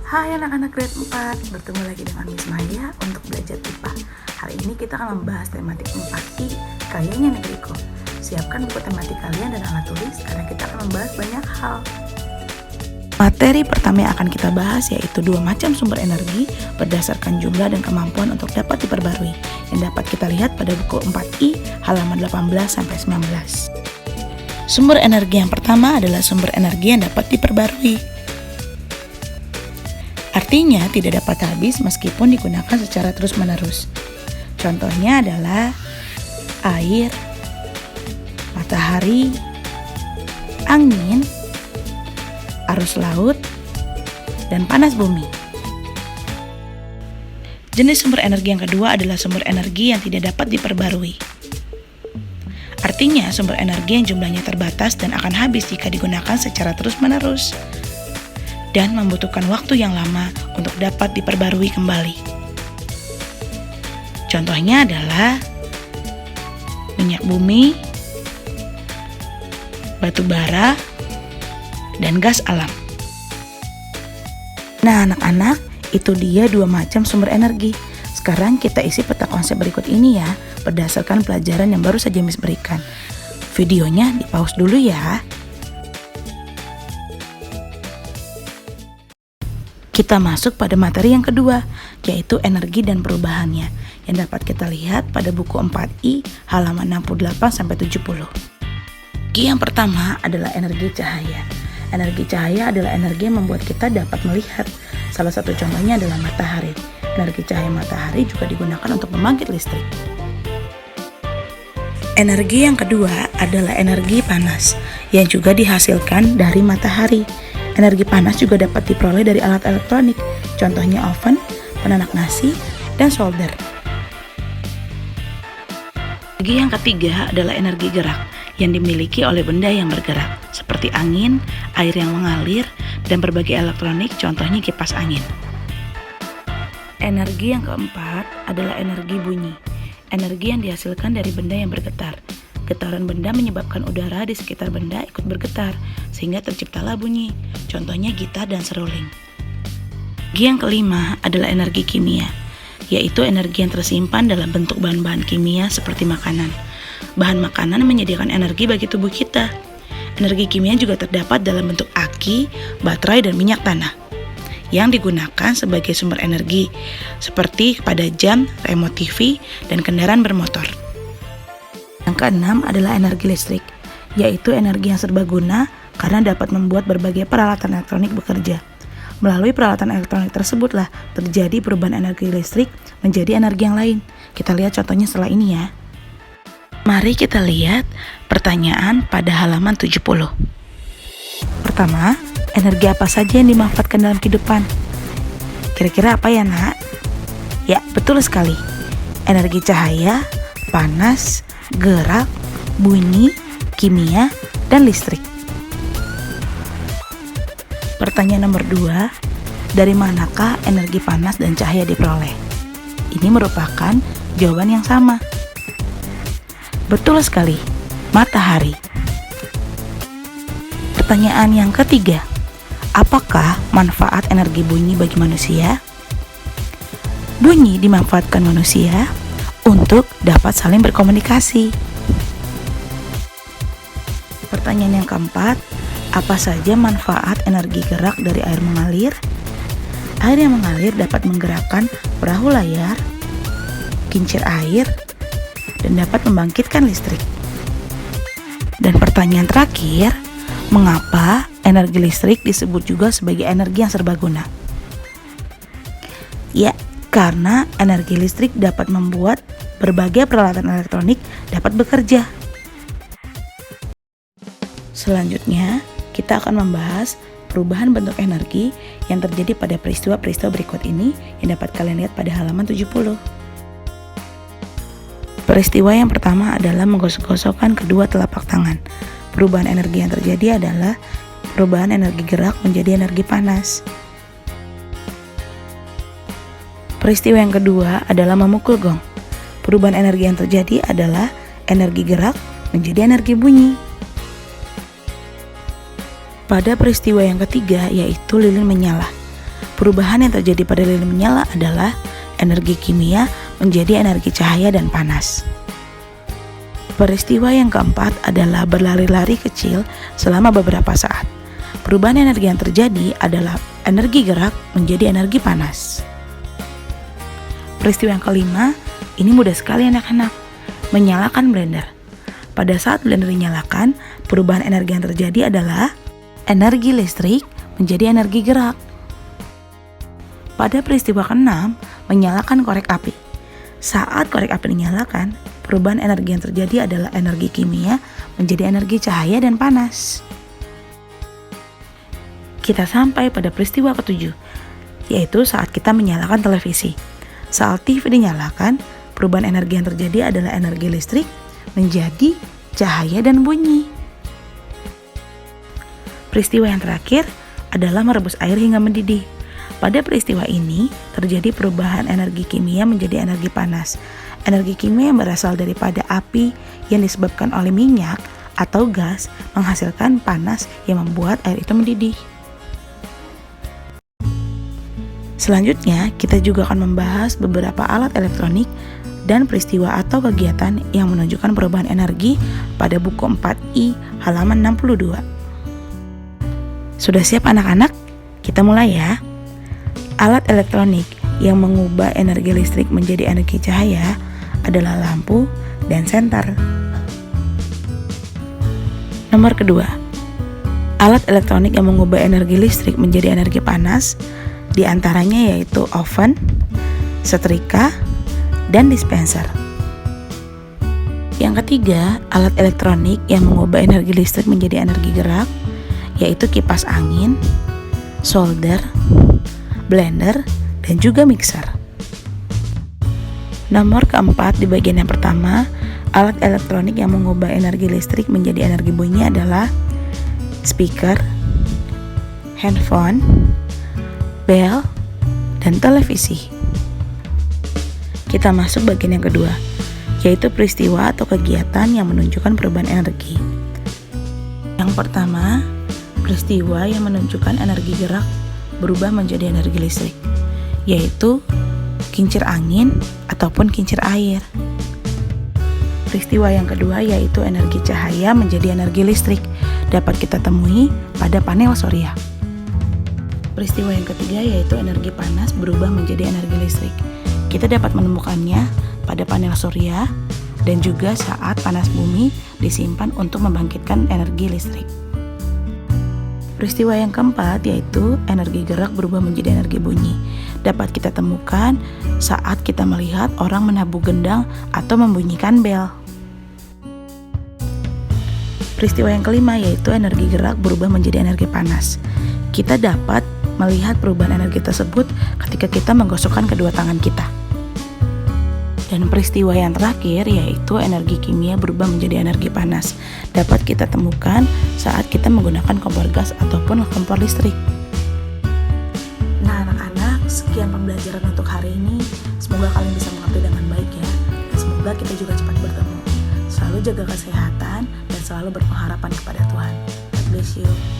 Hai anak-anak grade 4, bertemu lagi dengan Miss Maya untuk belajar IPA. Hari ini kita akan membahas tematik 4I, Kayanya Negeriku. Siapkan buku tematik kalian dan alat tulis karena kita akan membahas banyak hal. Materi pertama yang akan kita bahas yaitu dua macam sumber energi berdasarkan jumlah dan kemampuan untuk dapat diperbarui yang dapat kita lihat pada buku 4I halaman 18-19. Sumber energi yang pertama adalah sumber energi yang dapat diperbarui. Artinya tidak dapat habis meskipun digunakan secara terus-menerus. Contohnya adalah air, matahari, angin, arus laut, dan panas bumi. Jenis sumber energi yang kedua adalah sumber energi yang tidak dapat diperbarui. Artinya sumber energi yang jumlahnya terbatas dan akan habis jika digunakan secara terus-menerus dan membutuhkan waktu yang lama untuk dapat diperbarui kembali. Contohnya adalah minyak bumi, batu bara, dan gas alam. Nah anak-anak, itu dia dua macam sumber energi. Sekarang kita isi peta konsep berikut ini ya, berdasarkan pelajaran yang baru saja Miss berikan. Videonya di pause dulu ya. Kita masuk pada materi yang kedua, yaitu energi dan perubahannya, yang dapat kita lihat pada buku 4I halaman 68-70. Energi yang pertama adalah energi cahaya. Energi cahaya adalah energi yang membuat kita dapat melihat. Salah satu contohnya adalah matahari. Energi cahaya matahari juga digunakan untuk membangkit listrik. Energi yang kedua adalah energi panas, yang juga dihasilkan dari matahari. Energi panas juga dapat diperoleh dari alat elektronik, contohnya oven, penanak nasi, dan solder. Energi yang ketiga adalah energi gerak, yang dimiliki oleh benda yang bergerak, seperti angin, air yang mengalir, dan berbagai elektronik, contohnya kipas angin. Energi yang keempat adalah energi bunyi, energi yang dihasilkan dari benda yang bergetar. Getaran benda menyebabkan udara di sekitar benda ikut bergetar, sehingga terciptalah bunyi, contohnya gitar dan seruling. Energi yang kelima adalah energi kimia, yaitu energi yang tersimpan dalam bentuk bahan-bahan kimia seperti makanan. Bahan makanan menyediakan energi bagi tubuh kita. Energi kimia juga terdapat dalam bentuk aki, baterai, dan minyak tanah, yang digunakan sebagai sumber energi, seperti pada jam, remote TV, dan kendaraan bermotor. Yang keenam adalah energi listrik, yaitu energi yang serbaguna karena dapat membuat berbagai peralatan elektronik bekerja. Melalui peralatan elektronik tersebutlah terjadi perubahan energi listrik menjadi energi yang lain. Kita lihat contohnya setelah ini ya. Mari kita lihat pertanyaan pada halaman 70. Pertama, energi apa saja yang dimanfaatkan dalam kehidupan? Kira-kira apa ya nak? Ya, betul sekali. Energi cahaya, panas, gerak, bunyi, kimia, dan listrik. Pertanyaan nomor 2, dari manakah energi panas dan cahaya diperoleh? Ini merupakan jawaban yang sama. Betul sekali, matahari. Pertanyaan yang ketiga, apakah manfaat energi bunyi bagi manusia? Bunyi dimanfaatkan manusia untuk dapat saling berkomunikasi. Pertanyaan yang keempat, apa saja manfaat energi gerak dari air mengalir? Air yang mengalir dapat menggerakkan perahu layar, kincir air, dan dapat membangkitkan listrik. Dan pertanyaan terakhir, mengapa energi listrik disebut juga sebagai energi yang serbaguna? Ya, karena energi listrik dapat membuat berbagai peralatan elektronik dapat bekerja. Selanjutnya, kita akan membahas perubahan bentuk energi yang terjadi pada peristiwa-peristiwa berikut ini yang dapat kalian lihat pada halaman 70. Peristiwa yang pertama adalah menggosok-gosokkan kedua telapak tangan. Perubahan energi yang terjadi adalah perubahan energi gerak menjadi energi panas. Peristiwa yang kedua adalah memukul gong. Perubahan energi yang terjadi adalah energi gerak menjadi energi bunyi. Pada peristiwa yang ketiga yaitu lilin menyala. Perubahan yang terjadi pada lilin menyala adalah energi kimia menjadi energi cahaya dan panas. Peristiwa yang keempat adalah berlari-lari kecil selama beberapa saat. Perubahan energi yang terjadi adalah energi gerak menjadi energi panas. Peristiwa yang kelima, ini mudah sekali anak-anak. Menyalakan blender. Pada saat blender dinyalakan, perubahan energi yang terjadi adalah energi listrik menjadi energi gerak. Pada peristiwa keenam, menyalakan korek api. Saat korek api dinyalakan, perubahan energi yang terjadi adalah energi kimia menjadi energi cahaya dan panas. Kita sampai pada peristiwa ketujuh, yaitu saat kita menyalakan televisi. Saat TV dinyalakan, perubahan energi yang terjadi adalah energi listrik menjadi cahaya dan bunyi. Peristiwa yang terakhir adalah merebus air hingga mendidih. Pada peristiwa ini, terjadi perubahan energi kimia menjadi energi panas. Energi kimia yang berasal daripada api yang disebabkan oleh minyak atau gas menghasilkan panas yang membuat air itu mendidih. Selanjutnya, kita juga akan membahas beberapa alat elektronik dan peristiwa atau kegiatan yang menunjukkan perubahan energi pada buku 4I halaman 62. Sudah siap anak-anak? Kita mulai ya. Alat elektronik yang mengubah energi listrik menjadi energi cahaya adalah lampu dan senter. Nomor kedua, alat elektronik yang mengubah energi listrik menjadi energi panas diantaranya yaitu oven, setrika, dan dispenser. Yang ketiga, alat elektronik yang mengubah energi listrik menjadi energi gerak yaitu kipas angin, solder, blender, dan juga mixer. Nomor keempat di bagian yang pertama, alat elektronik yang mengubah energi listrik menjadi energi bunyi adalah speaker, handphone, bel, dan televisi. Kita masuk bagian yang kedua, yaitu peristiwa atau kegiatan yang menunjukkan perubahan energi. Yang pertama, peristiwa yang menunjukkan energi gerak berubah menjadi energi listrik, yaitu kincir angin ataupun kincir air. Peristiwa yang kedua yaitu energi cahaya menjadi energi listrik, dapat kita temui pada panel surya. Peristiwa yang ketiga yaitu energi panas berubah menjadi energi listrik. Kita dapat menemukannya pada panel surya dan juga saat panas bumi disimpan untuk membangkitkan energi listrik. Peristiwa yang keempat yaitu energi gerak berubah menjadi energi bunyi. Dapat kita temukan saat kita melihat orang menabuh gendang atau membunyikan bel. Peristiwa yang kelima yaitu energi gerak berubah menjadi energi panas. Kita dapat melihat perubahan energi tersebut ketika kita menggosokkan kedua tangan kita. Dan peristiwa yang terakhir yaitu energi kimia berubah menjadi energi panas. Dapat kita temukan saat kita menggunakan kompor gas ataupun kompor listrik. Nah anak-anak, sekian pembelajaran untuk hari ini. Semoga kalian bisa mengerti dengan baik ya. Dan semoga kita juga cepat bertemu. Selalu jaga kesehatan dan selalu berpengharapan kepada Tuhan. God bless you.